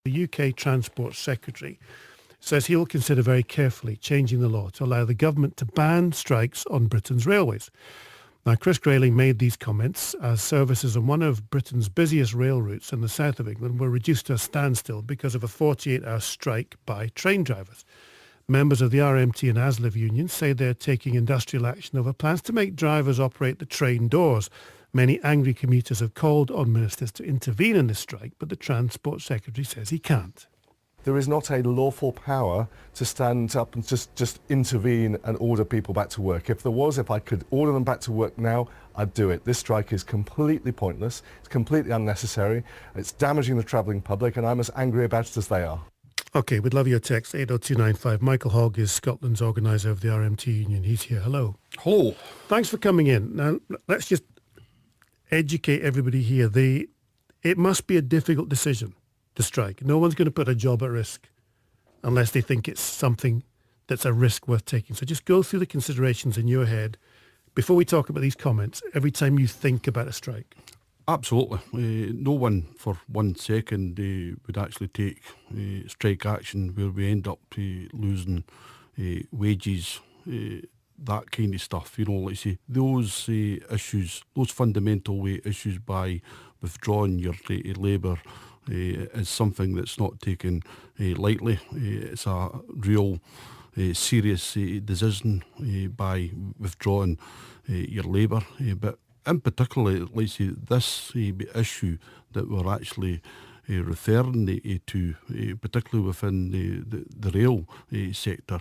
The UK Transport Secretary says he will consider very carefully changing the law to allow the government to ban strikes on Britain's railways. Now, Chris Grayling made these comments as services on one of Britain's busiest rail routes in the south of England were reduced to a standstill because of a 48-hour strike by train drivers. Members of the RMT and ASLEF unions say they're taking industrial action over plans to make drivers operate the train doors. Many angry commuters have called on ministers to intervene in this strike, but the Transport Secretary says he can't. There is not a lawful power to stand up and just intervene and order people back to work. If there was, if I could order them back to work now, I'd do it. This strike is completely pointless. It's completely unnecessary. It's damaging the travelling public, and I'm as angry about it as they are. OK, we'd love your text, 80295. Michael Hogg is Scotland's organiser of the RMT union. He's here. Hello. Hello. Thanks for coming in. Now, let's just educate everybody here. It must be a difficult decision to strike. No one's going to put a job at risk unless they think it's something that's a risk worth taking. So just go through the considerations in your head before we talk about these comments every time you think about a strike. Absolutely. No one for 1 second would actually take strike action where we end up losing wages, that kind of stuff. You know, like say, those issues, those fundamental issues by withdrawing your labour is something that's not taken lightly. It's a real serious decision by withdrawing your labour. But in particular, like say, this issue that we're actually referring to, particularly within the rail sector,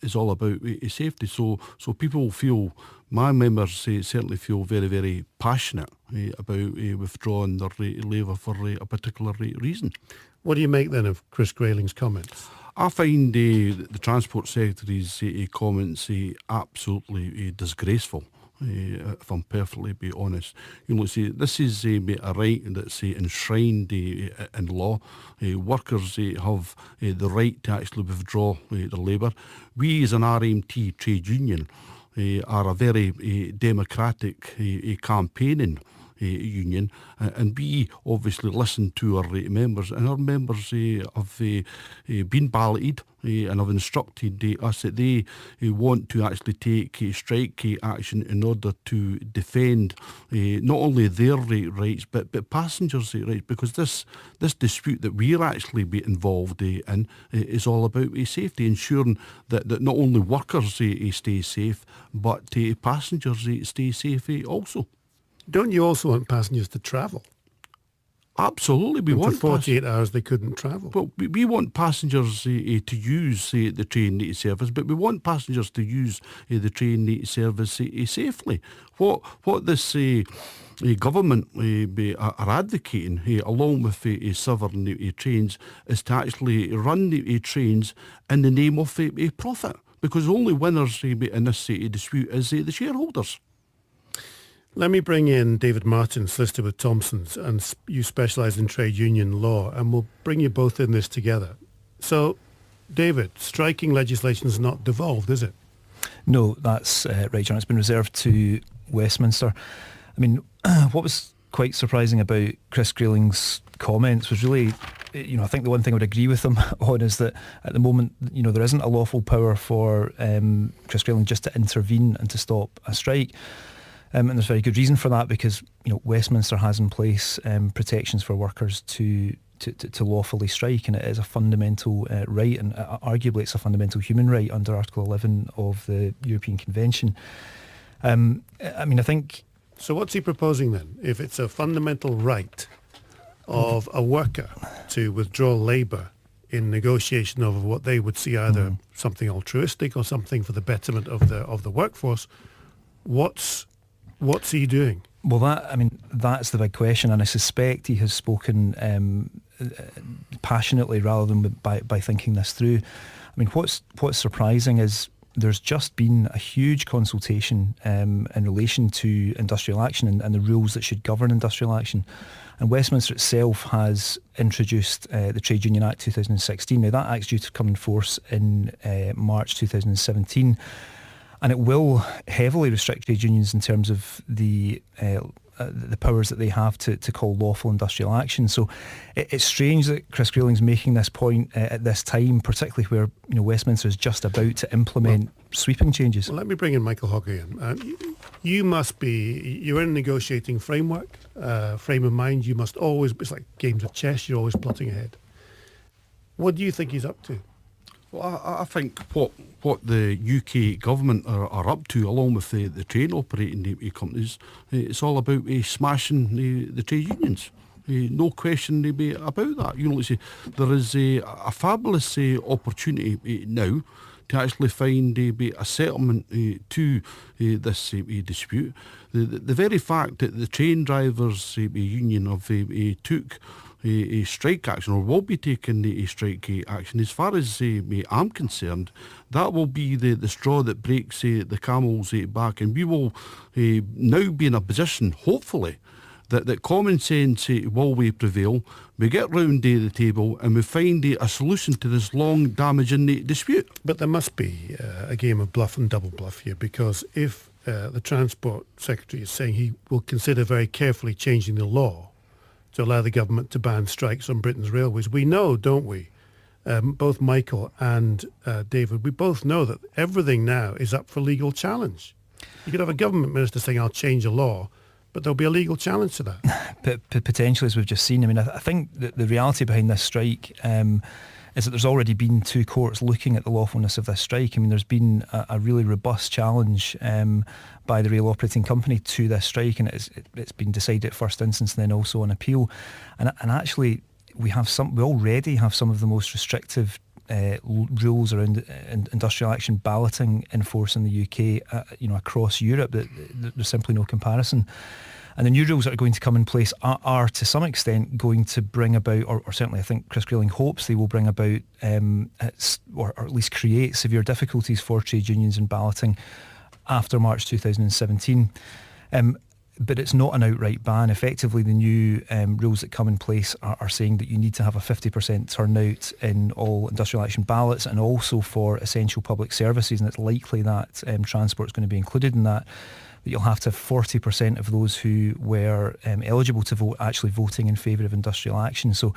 is all about safety. So people feel, my members certainly feel very, very passionate about withdrawing their labour for a particular reason. What do you make then of Chris Grayling's comments? I find the Transport Secretary's comments absolutely disgraceful. If I'm perfectly be honest, you know, see, this is a right that's enshrined in law. Workers have the right to actually withdraw their labour. We, as an RMT trade union, are a very democratic campaigning union, and we obviously listen to our members, and our members have been balloted and have instructed us that they want to actually take strike action in order to defend not only their rights but passengers' rights, because this dispute that we're actually be involved in is all about safety, ensuring that not only workers stay safe but passengers stay safe also. Don't you also want passengers to travel? Absolutely, we want. For 48 hours they couldn't travel. Well, we want passengers to use the train service, but we want passengers to use the train service safely. What this government are advocating, along with Southern Trains, is to actually run the trains in the name of profit, because only winners in this dispute is the shareholders. Let me bring in David Martyn, solicitor with Thompson's, and you specialise in trade union law, and we'll bring you both in this together. So, David, striking legislation is not devolved, is it? No, that's right, John. It's been reserved to Westminster. I mean, what was quite surprising about Chris Grayling's comments was really, I think the one thing I would agree with him on is that at the moment, there isn't a lawful power for Chris Grayling just to intervene and to stop a strike. And there's very good reason for that, because Westminster has in place protections for workers to lawfully strike, and it is a fundamental right, and arguably it's a fundamental human right under Article 11 of the European Convention. I think... So what's he proposing then? If it's a fundamental right of a worker to withdraw labour in negotiation over what they would see either something altruistic or something for the betterment of the workforce, what's he doing? Well, that's the big question, and I suspect he has spoken passionately rather than by thinking this through. I mean, what's surprising is there's just been a huge consultation in relation to industrial action and the rules that should govern industrial action. And Westminster itself has introduced the Trade Union Act 2016. Now, that act's due to come in force in March 2017. And it will heavily restrict trade unions in terms of the the powers that they have to call lawful industrial action. So it's strange that Chris Greeling's making this point at this time, particularly where Westminster is just about to implement sweeping changes. Well, let me bring in Michael Hogger in. You're in a negotiating framework, frame of mind. You must always, it's like games of chess, you're always plotting ahead. What do you think he's up to? Well, I think what the UK government are up to, along with the train operating companies, it's all about smashing the trade unions. No question about that. There is a fabulous opportunity now to actually find a settlement to this dispute. The very fact that the train drivers union have took a strike action, or will be taking a strike action, as far as I'm concerned, that will be the straw that breaks the camel's back, and we will now be in a position, hopefully, that common sense will prevail. We get round the table and we find a solution to this long, damaging dispute. But there must be a game of bluff and double bluff here, because if the Transport Secretary is saying he will consider very carefully changing the law to allow the government to ban strikes on Britain's railways, we know, don't we, both Michael and David, we both know that everything now is up for legal challenge. You could have a government minister saying, I'll change a law, but there'll be a legal challenge to that. Potentially, as we've just seen. I mean, I think that the reality behind this strike is that there's already been two courts looking at the lawfulness of this strike. I mean, there's been a really robust challenge by the rail operating company to this strike, and it's been decided at first instance and then also on appeal. And actually, we already have some of the most restrictive rules around industrial action balloting in force in the UK, across Europe. There's simply no comparison. And the new rules that are going to come in place are to some extent going to bring about, or certainly I think Chris Greeling hopes they will bring about, or at least create severe difficulties for trade unions in balloting after March 2017. But it's not an outright ban. Effectively, the new rules that come in place are saying that you need to have a 50% turnout in all industrial action ballots, and also for essential public services, and it's likely that transport is going to be included in that. That you'll have to have 40% of those who were eligible to vote actually voting in favour of industrial action. So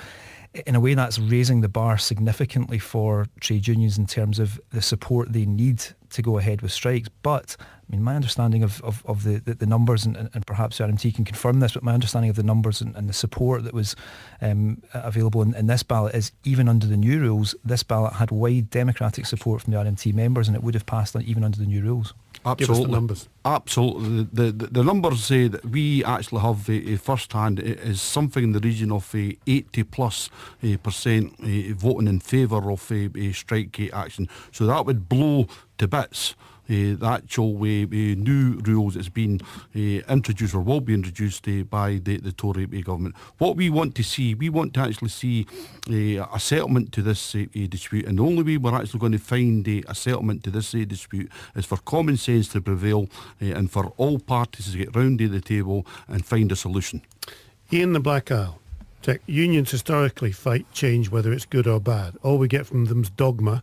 in a way, that's raising the bar significantly for trade unions in terms of the support they need to go ahead with strikes. But I mean, my understanding of the numbers, and perhaps the RMT can confirm this, but my understanding of the numbers and the support that was available in this ballot is, even under the new rules, this ballot had wide democratic support from the RMT members, and it would have passed even under the new rules. Absolutely. Give us the numbers. Absolutely. The numbers that we actually have first hand is something in the region of 80+% voting in favour of strike action. So that would blow to bits the actual new rules that's been introduced, or will be introduced by the Tory government. What we want to actually see a settlement to this dispute, and the only way we're actually going to find a settlement to this dispute is for common sense to prevail, and for all parties to get round the table and find a solution. In the Black Isle, unions historically fight change whether it's good or bad. All we get from them's dogma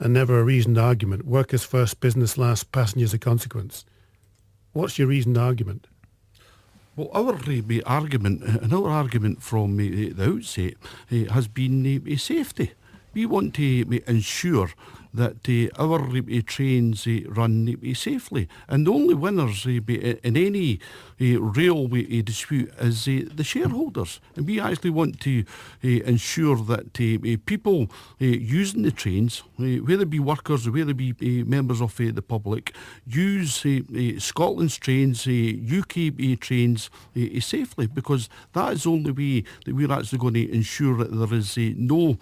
and never a reasoned argument. Workers first, business last, passengers a consequence. What's your reasoned argument? Well, our argument from the outset has been safety. We want to ensure that our trains run safely, and the only winners in any railway dispute is the shareholders. And we actually want to ensure that people using the trains, whether it be workers or whether it be members of the public, use Scotland's trains, UK trains safely, because that is the only way that we're actually going to ensure that there is no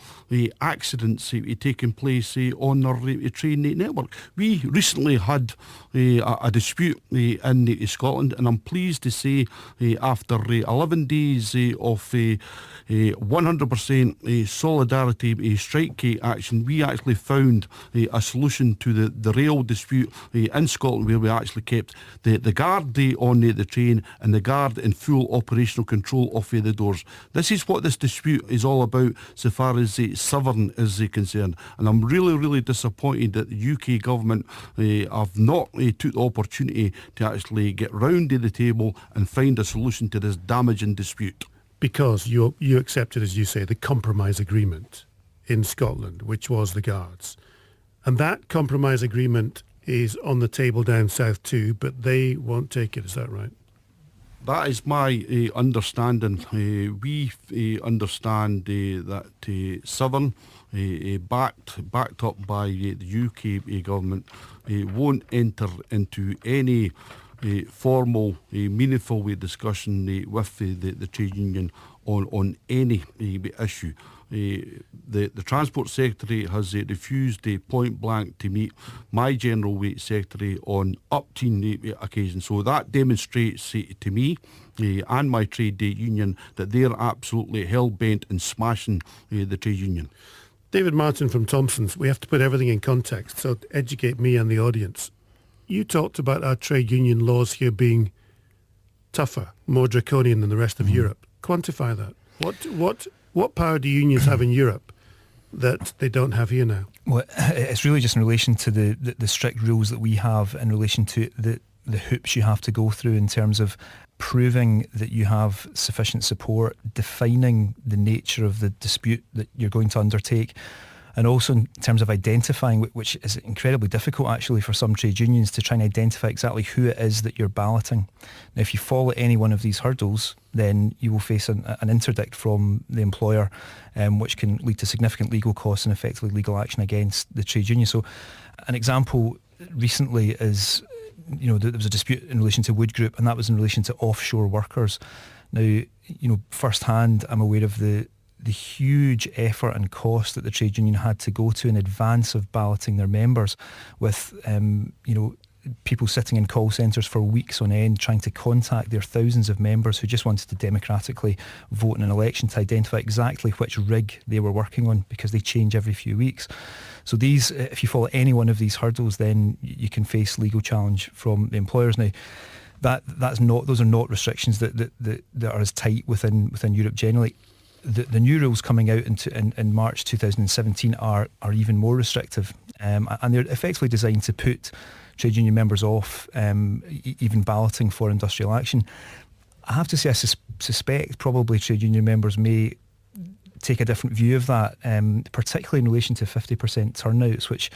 accidents taking place on our train network. We recently had a dispute in Scotland, and I'm pleased to say after 11 days of 100% solidarity strike action, we actually found a solution to the rail dispute in Scotland, where we actually kept the guard on the train and the guard in full operational control of the doors. This is what this dispute is all about so far as Southern is concerned, and I'm really disappointed that the UK government have not took the opportunity to actually get round to the table and find a solution to this damaging dispute. Because you accepted, as you say, the compromise agreement in Scotland, which was the Guards. And that compromise agreement is on the table down south too, but they won't take it, is that right? That is my understanding. We understand that Southern, backed up by the UK government, won't enter into any formal, meaningful discussion with the trade union on any issue. The Transport Secretary has refused point blank to meet my General Weight Secretary on up to occasions. So that demonstrates to me and my trade union that they're absolutely hell-bent in smashing the trade union. David Martyn from Thompson's, we have to put everything in context, so educate me and the audience. You talked about our trade union laws here being tougher, more draconian than the rest of Europe. Quantify that. What power do unions have in Europe that they don't have here now? Well, it's really just in relation to the strict rules that we have in relation to the hoops you have to go through in terms of proving that you have sufficient support, defining the nature of the dispute that you're going to undertake, and also in terms of identifying, which is incredibly difficult actually for some trade unions to try and identify exactly who it is that you're balloting. Now, if you fall at any one of these hurdles, then you will face an interdict from the employer, which can lead to significant legal costs and effectively legal action against the trade union. So an example recently is, there was a dispute in relation to Wood Group, and that was in relation to offshore workers. Now, firsthand, I'm aware of the huge effort and cost that the trade union had to go to in advance of balloting their members, with people sitting in call centres for weeks on end trying to contact their thousands of members who just wanted to democratically vote in an election to identify exactly which rig they were working on, because they change every few weeks. So these, if you follow any one of these hurdles, then you can face legal challenge from the employers. Now, those are not restrictions that are as tight within Europe generally. The new rules coming out in March 2017 are even more restrictive, and they're effectively designed to put trade union members off even balloting for industrial action. I have to say, I suspect probably trade union members may take a different view of that, particularly in relation to 50% turnouts, which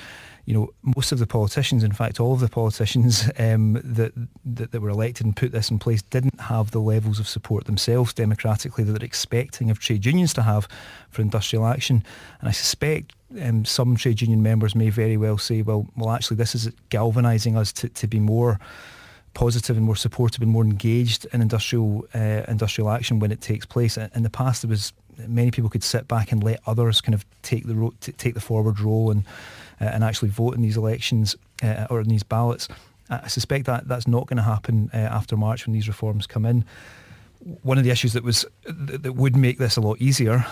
most of the politicians, in fact all of the politicians that were elected and put this in place, didn't have the levels of support themselves democratically that they're expecting of trade unions to have for industrial action. And I suspect some trade union members may very well say, well actually this is galvanising us to be more positive and more supportive and more engaged in industrial action when it takes place. In the past, there was many people could sit back and let others kind of take the forward role and actually vote in these elections or in these ballots. I suspect that's not going to happen after March when these reforms come in. One of the issues that would make this a lot easier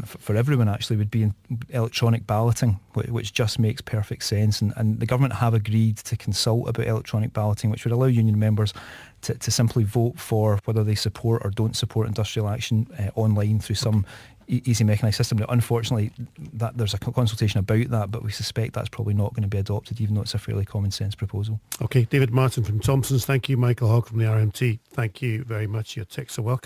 for everyone actually would be in electronic balloting, which just makes perfect sense. And the government have agreed to consult about electronic balloting, which would allow union members to simply vote for whether they support or don't support industrial action online through some easy mechanised system. Now, unfortunately, there's a consultation about that, but we suspect that's probably not going to be adopted, even though it's a fairly common sense proposal. Okay, David Martyn from Thompson's. Thank you, Michael Hogg from the RMT. Thank you very much. Your texts are welcome.